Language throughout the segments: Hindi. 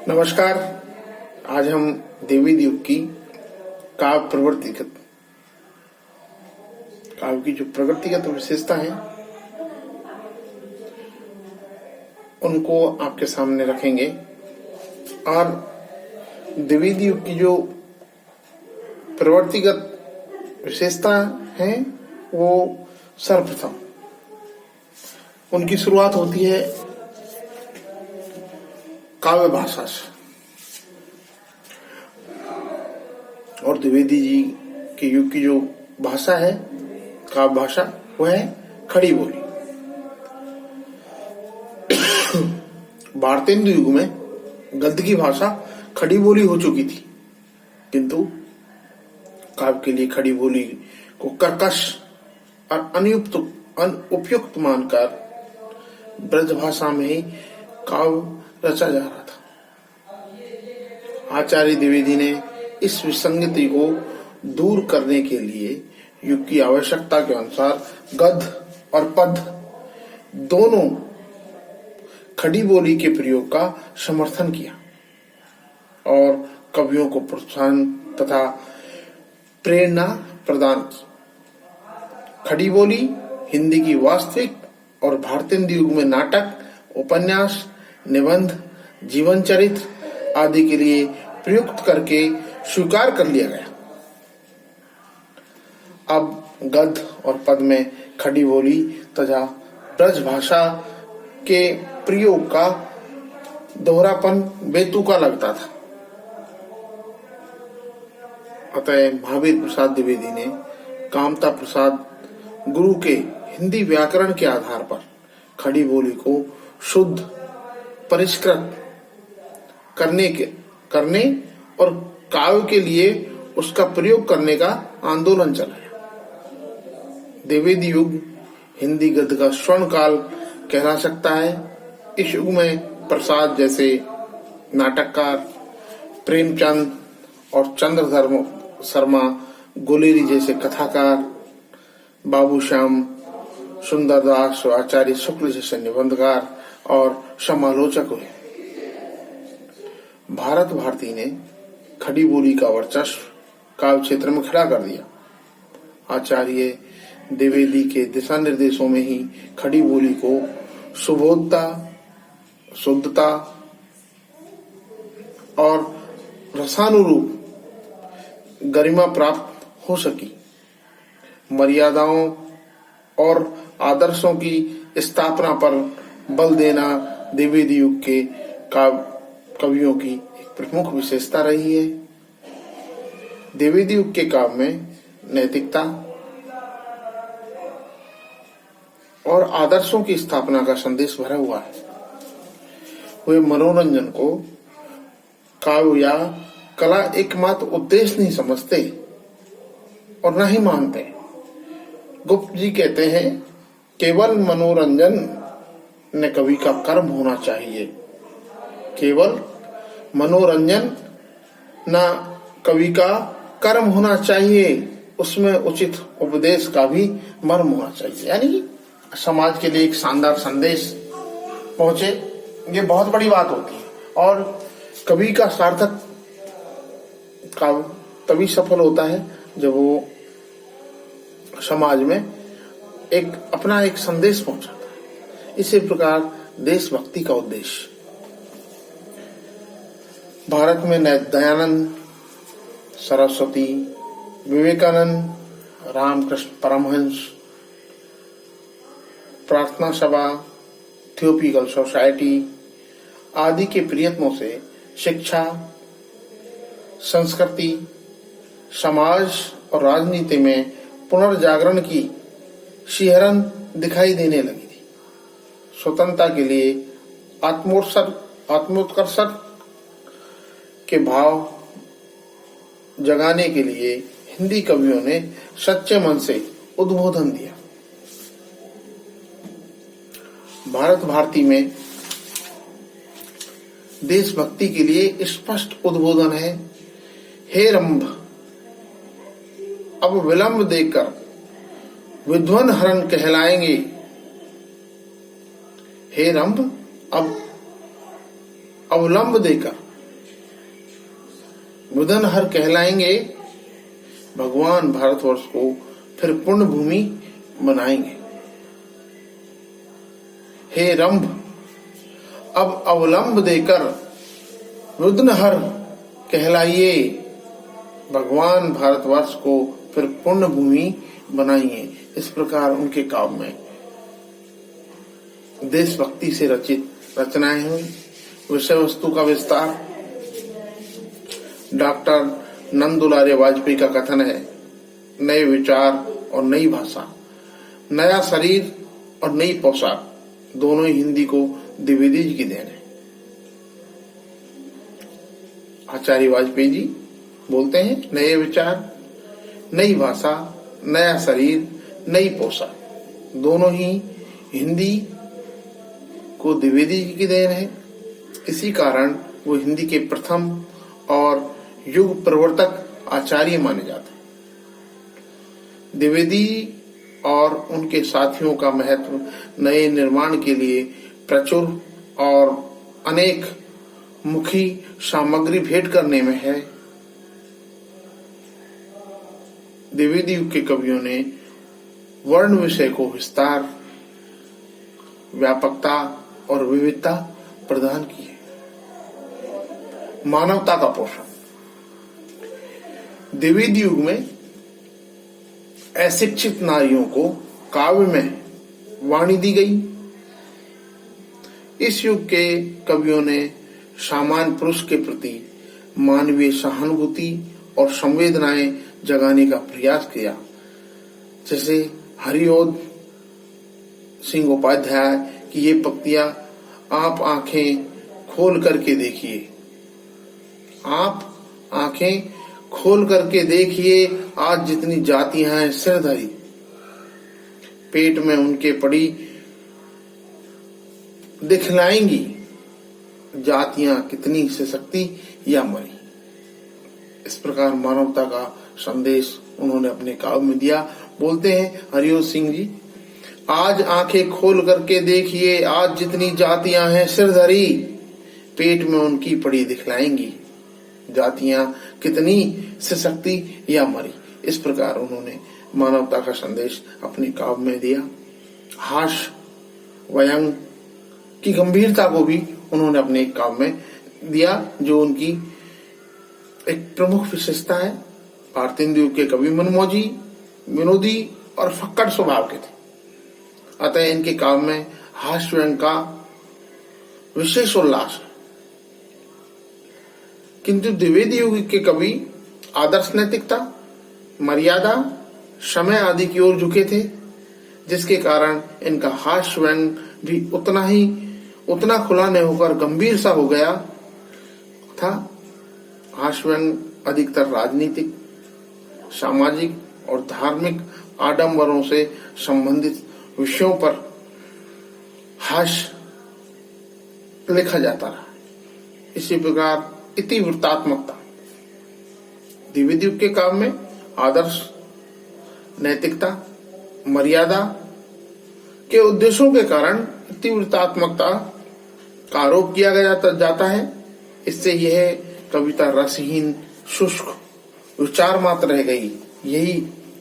नमस्कार। आज हम देवी युग की काव्य की जो प्रगतिगत विशेषता है उनको आपके सामने रखेंगे। और देवी युग की जो प्रवृत्तिगत विशेषता है वो सर्वप्रथम उनकी शुरुआत होती है काव्य भाषा से। और द्विवेदी जी के युग की जो भाषा है काव्य भाषा वह है खड़ी बोली। भारतेंदु युग में गद्य की भाषा खड़ी बोली हो चुकी थी, किंतु काव्य के लिए खड़ी बोली को कर्कश और अनुपयुक्त मानकर ब्रज भाषा में ही काव्य रचा जा रहा था। आचार्य द्विवेदी ने इस विसंगति को दूर करने के लिए युग की आवश्यकता के अनुसार गद्य और पद्य दोनों खड़ी बोली के प्रयोग का समर्थन किया और कवियों को प्रोत्साहन तथा प्रेरणा प्रदान की। खड़ी बोली हिंदी की वास्तविक और भारतेंदु युग में नाटक, उपन्यास, निबंध, जीवन चरित्र आदि के लिए प्रयुक्त करके स्वीकार कर लिया गया। अब गद्य और पद्य में खड़ी बोली तथा ब्रज भाषा के प्रयोग का दोहरापन बेतुका लगता था। अतः महावीर प्रसाद द्विवेदी ने कामता प्रसाद गुरु के हिंदी व्याकरण के आधार पर खड़ी बोली को शुद्ध परिष्कृत करने और काव्य के लिए उसका प्रयोग करने का आंदोलन चलाया। द्विवेदी युग हिंदी गद्य का स्वर्ण काल कहला सकता है। इस युग में प्रसाद जैसे नाटककार, प्रेमचंद और चंद्रधर शर्मा गुलेरी जैसे कथाकार, बाबूश्याम सुंदरदास और आचार्य शुक्ल जैसे निबंधकार और समालोचक हुए। भारत भारती ने खड़ी बोली का वर्चस्व काव्य क्षेत्र में खड़ा कर दिया। आचार्य द्विवेदी के दिशा निर्देशों में ही खड़ी बोली को सुबोधता, शुद्धता और रसानुरूप गरिमा प्राप्त हो सकी। मर्यादाओं और आदर्शों की स्थापना पर बल देना द्विवेदी युग के कवियों की एक प्रमुख विशेषता रही है। द्विवेदी युग के काव्य में नैतिकता और आदर्शों की स्थापना का संदेश भरा हुआ है। वे मनोरंजन को काव्य या कला एकमात्र उद्देश्य नहीं समझते और न ही मानते। गुप्त जी कहते हैं, केवल मनोरंजन न कवि का कर्म होना चाहिए। केवल मनोरंजन न कवि का कर्म होना चाहिए, उसमें उचित उपदेश का भी मर्म होना चाहिए। यानी समाज के लिए एक शानदार संदेश पहुंचे, ये बहुत बड़ी बात होती है। और कवि का सार्थक काव्य तभी सफल होता है जब वो समाज में अपना एक संदेश पहुंचाता है। इसी प्रकार देशभक्ति का उद्देश्य भारत में दयानंद, सरस्वती, विवेकानंद, रामकृष्ण परमहंस, प्रार्थना सभा, थियोपिकल सोसाइटी आदि के प्रयत्नों से शिक्षा, संस्कृति, समाज और राजनीति में पुनर्जागरण की शिहरन दिखाई देने लगी थी। स्वतंत्रता के लिए आत्मोत्कर्ष के भाव जगाने के लिए हिंदी कवियों ने सच्चे मन से उद्बोधन दिया। भारत भारती में देशभक्ति के लिए स्पष्ट उद्बोधन है, हे रंभ अब विलंब देकर विध्वन हरण कहलाएंगे। हे रंभ अब अवलंब देकर बुधनहर कहलाएंगे, भगवान भारतवर्ष को फिर पुण्य भूमि बनाएंगे। हे रंभ, अब अवलंब देकर बुधनहर कहलाइए, भगवान भारतवर्ष को फिर पुण्य भूमि बनाइए। इस प्रकार उनके काव्य में देशभक्ति से रचित रचनाएं हुई। विषय वस्तु का विस्तार। डॉक्टर नंदुलारे वाजपेयी का कथन है, नए विचार और नई भाषा, नया शरीर और नई पोशाक, दोनों ही हिंदी को द्विवेदी जी की देन है। आचार्य वाजपेयी जी बोलते हैं, नए विचार, नई भाषा, नया शरीर, नई पोशाक, दोनों ही हिंदी को द्विवेदी जी की देन है। इसी कारण वो हिंदी के प्रथम और युग प्रवर्तक आचार्य माने जाते हैं। द्विवेदी और उनके साथियों का महत्व नए निर्माण के लिए प्रचुर और अनेक मुखी सामग्री भेंट करने में है। द्विवेदी युग के कवियों ने वर्ण विषय को विस्तार, व्यापकता और विविधता प्रदान की है। मानवता का पोषण। द्विवेदी युग में अशिक्षित नारियों को काव्य में वाणी दी गई। इस युग के कवियों ने सामान्य पुरुष के प्रति मानवीय सहानुभूति और संवेदनाएं जगाने का प्रयास किया। जैसे हरिओद सिंह उपाध्याय की ये पंक्तियां, आप आंखें खोल करके देखिए, आप आंखें खोल करके देखिए, आज जितनी जातियां हैं सिरधरी, पेट में उनके पड़ी दिखलाएंगी जातियां कितनी सशक्ति या मरी। इस प्रकार मानवता का संदेश उन्होंने अपने काव्य में दिया। बोलते हैं हरिओम सिंह जी, आज आंखें खोल करके देखिए, आज जितनी जातियां हैं सिरधरी, पेट में उनकी पड़ी दिखलाएंगी जातियां कितनी सशक्ति या मरी। इस प्रकार उन्होंने मानवता का संदेश अपने काव्य में दिया। हास्य व्यंग की गंभीरता को भी उन्होंने अपने काव्य में दिया, जो उनकी एक प्रमुख विशेषता है। भारतेंदु युग के कवि मनमौजी, विनोदी और फक्कड़ स्वभाव के थे, अतः इनके काव्य में हास्य व्यंग का विशेष उल्लास है। किंतु द्विवेदी युग के कवि आदर्श नैतिकता, मर्यादा, समय आदि की ओर झुके थे, जिसके कारण इनका हास्य व्यंग भी उतना खुला नहीं होकर गंभीर सा हो गया था। हास्य व्यंग अधिकतर राजनीतिक, सामाजिक और धार्मिक आडंबरों से संबंधित विषयों पर हास्य लिखा जाता रहा। इसी प्रकार इतिवृत्तात्मकता। द्विवेदी युग के काव्य में आदर्श, नैतिकता, मर्यादा के उद्देश्यों के कारण इतिवृत्तात्मकता का आरोप किया जाता है। इससे यह कविता रसहीन, शुष्क, विचार मात्र रह गई।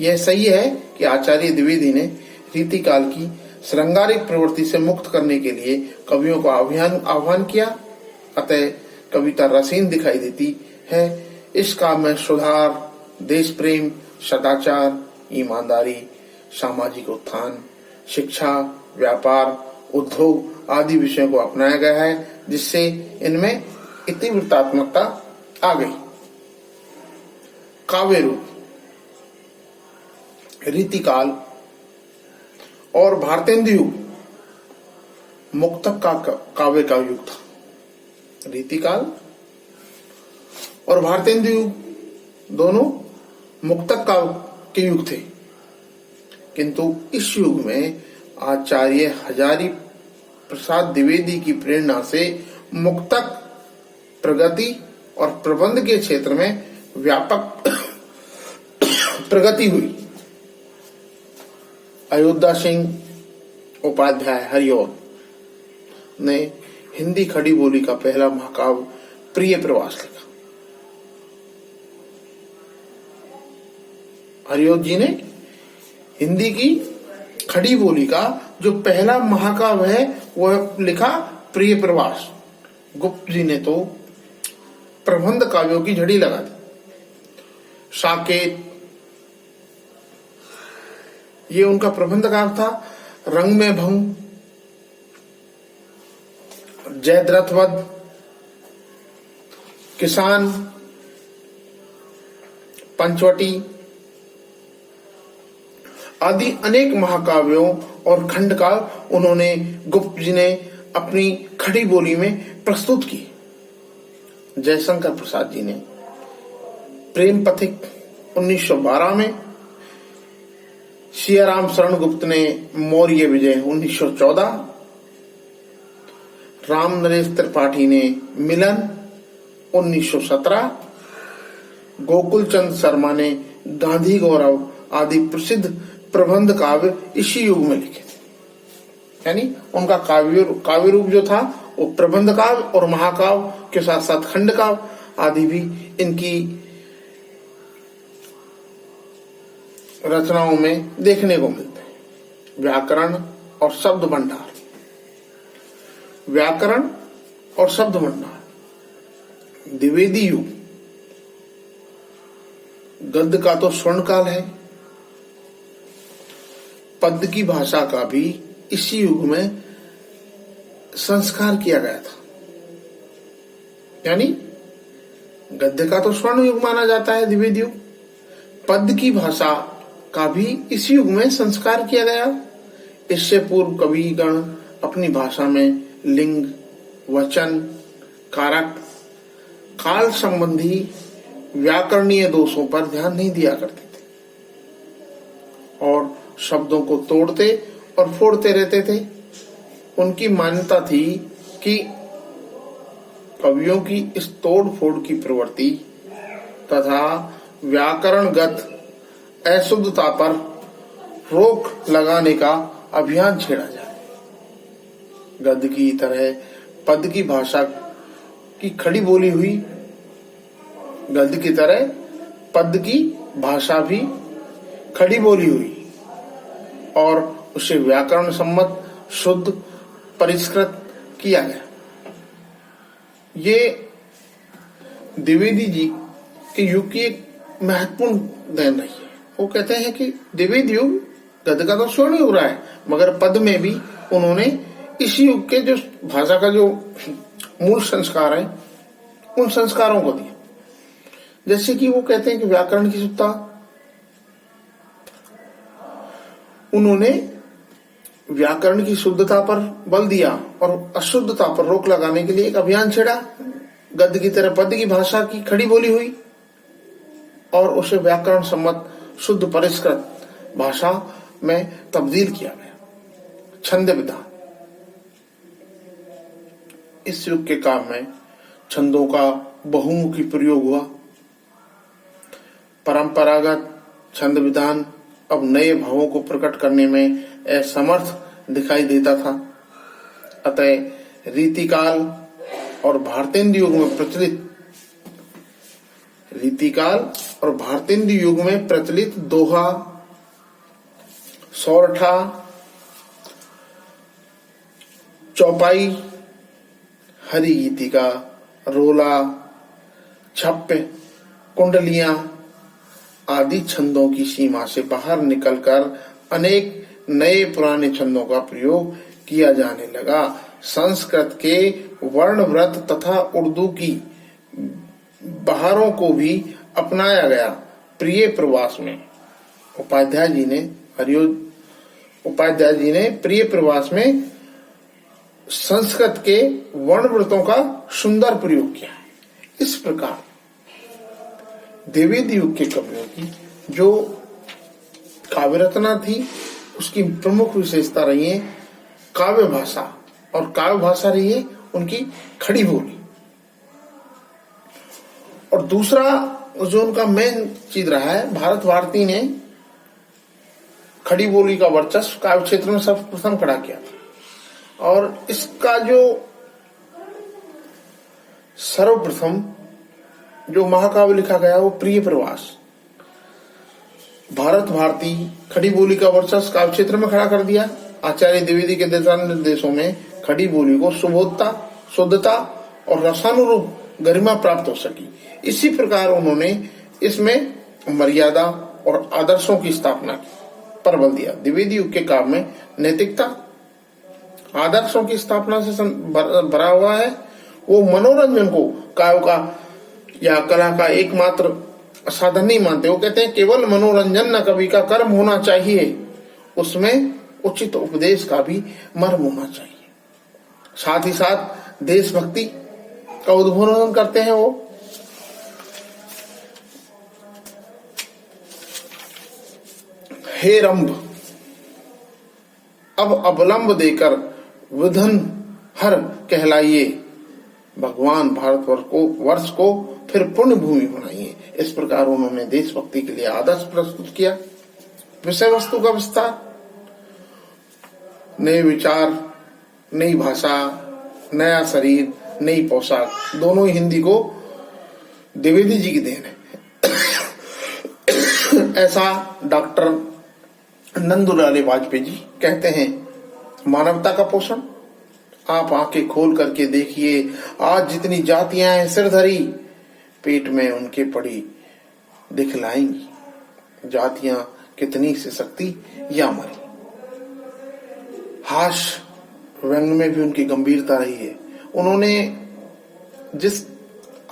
यह सही है कि आचार्य द्विवेदी ने रीतिकाल की श्रृंगारिक प्रवृत्ति से मुक्त करने के लिए कवियों को आह्वान किया, अतः कविता रसहीन दिखाई देती है। इस काव्य में सुधार, देश प्रेम, सदाचार, ईमानदारी, सामाजिक उत्थान, शिक्षा, व्यापार, उद्योग आदि विषयों को अपनाया गया है, जिससे इनमें इतिवृत्तात्मकता आ गई। काव्य रूप। रीतिकाल और भारतेंदु युग मुक्तक का काव्य का युग था। रीतिकाल और भारतेंदु युग दोनों मुक्तक काव्य के युग थे, किंतु इस युग में आचार्य हजारी प्रसाद द्विवेदी की प्रेरणा से मुक्तक, प्रगति और प्रबंध के क्षेत्र में व्यापक प्रगति हुई। अयोध्या सिंह उपाध्याय हरिओम ने हिंदी खड़ी बोली का पहला महाकाव्य प्रिय प्रवास लिखा। हरिओत जी ने हिंदी की खड़ी बोली का जो पहला महाकाव्य है वह लिखा प्रिय प्रवास। गुप्त जी ने तो प्रबंध काव्यों की झड़ी लगा दी। साकेत ये उनका प्रबंध काव्य था। रंग में भंग, जयद्रथवध, किसान, पंचवटी आदि अनेक महाकाव्यों और खंडकाव्य उन्होंने गुप्त जी ने अपनी खड़ी बोली में प्रस्तुत की। जयशंकर प्रसाद जी ने प्रेम पथिक 1912 में, सियाराम शरण गुप्त ने मौर्य विजय 1914, राम नरेश त्रिपाठी ने मिलन 1917, गोकुल चंद शर्मा ने गांधी गौरव आदि प्रसिद्ध प्रबंध काव्य इसी युग में लिखे थे। यानी उनका काव्य रूप जो था वो प्रबंध काव्य और महाकाव्य के साथ साथ खंड काव्य आदि भी इनकी रचनाओं में देखने को मिलते हैं। व्याकरण और शब्द भंडार, व्याकरण और शब्द भंडार। द्विवेदी युग गद्य का तो स्वर्ण काल है, पद्य की भाषा का भी इसी युग में संस्कार किया गया था। यानी गद्य का तो स्वर्ण युग माना जाता है द्विवेदी युग, पद्य की भाषा का भी इसी युग में संस्कार किया गया। इससे पूर्व कवि गण अपनी भाषा में लिंग, वचन, कारक, काल संबंधी व्याकरणीय दोषों पर ध्यान नहीं दिया करते थे और शब्दों को तोड़ते और फोड़ते रहते थे। उनकी मान्यता थी कि कवियों की इस तोड़ फोड़ की प्रवृत्ति तथा व्याकरणगत अशुद्धता पर रोक लगाने का अभियान छेड़ा जाए। गद्य की तरह पद्य की भाषा की खड़ी बोली हुई, गद्य की तरह पद्य की भाषा भी खड़ी बोली हुई और उसे व्याकरण सम्मत शुद्ध परिष्कृत किया गया। ये द्विवेदी जी के युग की एक महत्वपूर्ण देन रही है। वो कहते हैं कि द्विवेदी युग गद्य का तो स्वर्ण युग रहा है, मगर पद में भी उन्होंने इसी युग के जो भाषा का जो मूल संस्कार है उन संस्कारों को दिया। जैसे कि वो कहते हैं कि व्याकरण की शुद्धता, उन्होंने व्याकरण की शुद्धता पर बल दिया और अशुद्धता पर रोक लगाने के लिए एक अभियान छेड़ा। गद्य की तरह पद्य की भाषा की खड़ी बोली हुई और उसे व्याकरण सम्मत शुद्ध परिष्कृत भाषा में तब्दील किया गया। छंद विधान, इस युग के काम में छंदों का बहुमुखी प्रयोग हुआ। परंपरागत छंद विधान अब नए भावों को प्रकट करने में असमर्थ दिखाई देता था। अतः रीतिकाल और भारतेंदु युग में प्रचलित दोहा, सौरठा, चौपाई, हरि गीतिका, रोला, छप्प, कुंडलियां आदि छंदों की सीमा से बाहर निकलकर अनेक नए पुराने छंदों का प्रयोग किया जाने लगा। संस्कृत के वर्ण व्रत तथा उर्दू की बहारों को भी अपनाया गया। प्रिय प्रवास में उपाध्याय जी ने प्रिय प्रवास में संस्कृत के वर्ण व्रतों का सुंदर प्रयोग किया। इस प्रकार द्विवेदी युग के कवियों की जो काव्य रचना थी उसकी प्रमुख विशेषता रही है काव्य भाषा, और काव्य भाषा रही है उनकी खड़ी बोली। और दूसरा जो उनका मेन चीज रहा है, भारत भारती ने खड़ी बोली का वर्चस्व काव्य क्षेत्र में सर्वप्रथम खड़ा किया था। और इसका जो सर्वप्रथम जो महाकाव्य लिखा गया वो प्रिय प्रवास। भारत भारती खड़ी बोली का वर्चस्व काव्य क्षेत्र में खड़ा कर दिया। आचार्य द्विवेदी के दिशा निर्देशों में खड़ी बोली को सुबोधता, शुद्धता और रसानुरूप गरिमा प्राप्त हो सकी। इसी प्रकार उन्होंने इसमें मर्यादा और आदर्शों की स्थापना की पर बल दिया। द्विवेदी युग के काव्य में नैतिकता, आदर्शों की स्थापना से भरा हुआ है। वो मनोरंजन को काव्य का या कला का एकमात्र साधन नहीं मानते। वो कहते हैं केवल मनोरंजन न कवि का कर्म होना चाहिए, उसमें उचित उपदेश का भी मर्म होना चाहिए। साथ ही साथ देशभक्ति का उद्बोधन करते हैं वो। हे रंभ अब अवलंब देकर विधन हर कहलाइए, भगवान वर्ष को फिर पुण्य भूमि बनाइए। इस प्रकार उन्होंने देशभक्ति के लिए आदर्श प्रस्तुत किया। विषय वस्तु का विस्तार, नए विचार, नई भाषा, नया शरीर, नई पोशाक, दोनों ही हिंदी को द्विवेदी जी की देन है। ऐसा डॉक्टर नंदुलाल वाजपेयी जी कहते हैं, मानवता का पोषण आप आंखें खोल करके देखिए, आज जितनी जातियां हैं सिरधरी, पेट में उनके पड़ी दिखलाएंगी जातियां कितनी सशक्ति या मरी। हास्य व्यंग में भी उनकी गंभीरता रही है। उन्होंने जिस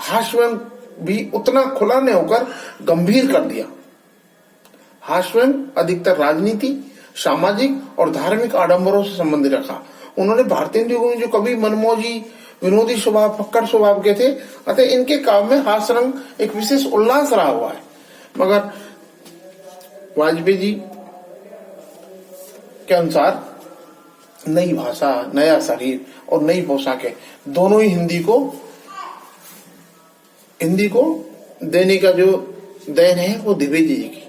हास्य व्यंग भी उतना खुला न होकर गंभीर कर दिया। हास्य व्यंग अधिकतर राजनीति, सामाजिक और धार्मिक आडंबरों से संबंधित रखा। उन्होंने भारतीय युग में जो कवि मनमोजी, विनोदी स्वभाव, फक्कड़ स्वभाव के थे, अतः इनके काव्य में हास्य रंग एक विशेष उल्लास रहा हुआ है। मगर वाजपेयी जी के अनुसार नई भाषा, नया शरीर और नई पोशाकें, दोनों ही हिंदी को देने का जो देन है वो द्विवेदी जी की।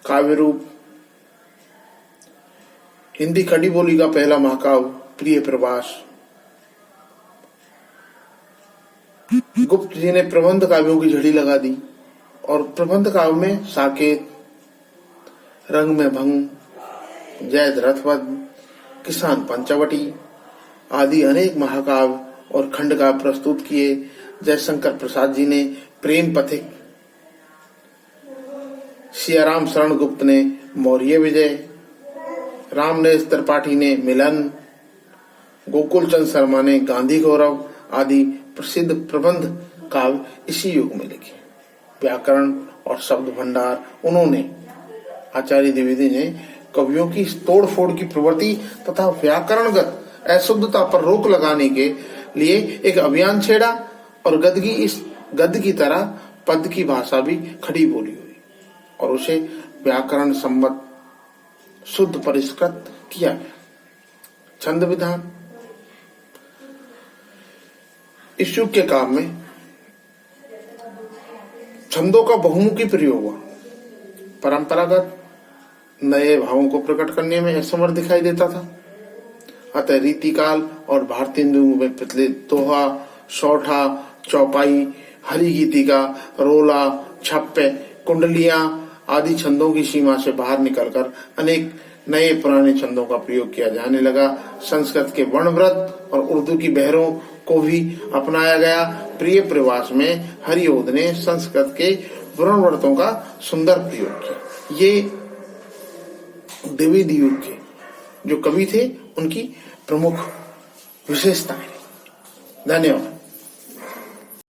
काव्य रूप, हिंदी खड़ी बोली का पहला महाकाव्य प्रिय प्रवास। गुप्त जी ने प्रबंध काव्यों की झड़ी लगा दी और प्रबंध काव्य में साकेत, रंग में भंग, जैद रथवध, किसान पंचवटी आदि अनेक महाकाव्य और खंड काव्य प्रस्तुत किए। जयशंकर प्रसाद जी ने प्रेम पथिक, सियाराम शरण गुप्त ने मौर्य विजय, रामनेस त्रिपाठी ने मिलन, गोकुल चंद शर्मा ने गांधी गौरव आदि प्रसिद्ध प्रबंध काव्य इसी युग में लिखे। व्याकरण और शब्द भंडार उन्होंने, आचार्य द्विवेदी ने कवियों की तोड़ फोड़ की प्रवृत्ति तथा व्याकरणगत अशुद्धता पर रोक लगाने के लिए एक अभियान छेड़ा और गद्य की तरह पद की भाषा भी खड़ी बोली हुई और उसे व्याकरण सम्मत शुद्ध परिष्कृत किया गया। छंद विधान, इस युग के काम में छंदों का बहुमुखी प्रयोग हुआ। परंपरागत नए भावों को प्रकट करने में असमर्थ दिखाई देता था, अतः रीतिकाल और भारतीय हिंदू में प्रचलित दोहा, सौठा, चौपाई, हरि गीतिका, रोला, छप्पे, कुंडलियां आदि छंदों की सीमा से बाहर निकलकर अनेक नए पुराने छंदों का प्रयोग किया जाने लगा। संस्कृत के वर्णव्रत और उर्दू की बहरों को भी अपनाया गया। प्रिय प्रवास में हरिओद ने संस्कृत के वर्णव्रतों का सुंदर प्रयोग किया। ये द्विवेदी युग के जो कवि थे उनकी प्रमुख विशेषताएं। धन्यवाद।